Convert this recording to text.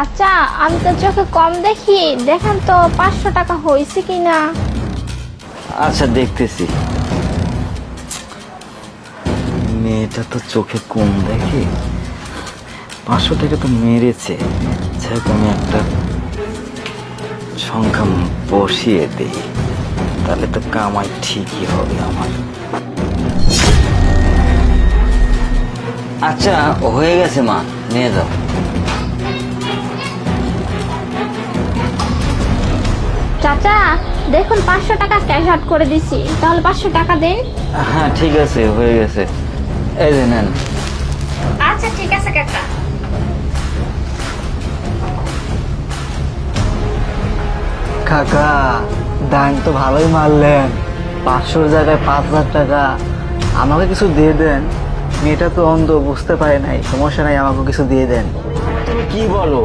চাচা, আমি তো চোখে কম দেখি, দেখেন তো 500 টাকা হয়েছে কিনা। আচ্ছা দেখতেছি। মেয়েটা তো চোখে কম দেখে, 500 টাকা তো মেরেছে। যাই আমি একটা সংখ্যা বসিয়ে দিই, তাহলে তো কামাই ঠিকই হবে আমার। আচ্ছা হয়ে গেছে মা, নিয়ে যাও। চাচা দেখুন 500 টাকা ক্যাশ আউট করে দিছি, তাহলে 500 টাকা দেন। হ্যাঁ ঠিক আছে, হয়ে গেছে। এই যে নেন। আচ্ছা ঠিক আছে কাকা। কাকা, দান তো ভালোই মারলেন, 500 জায়গায় 5,000 টাকা। আমাকে কিছু দিয়ে দেন, মেয়েটা তো অন্ধ, বুঝতে পারে নাই, সমস্যা নাই, আমাকে কিছু দিয়ে দেন। তুমি কি বলো?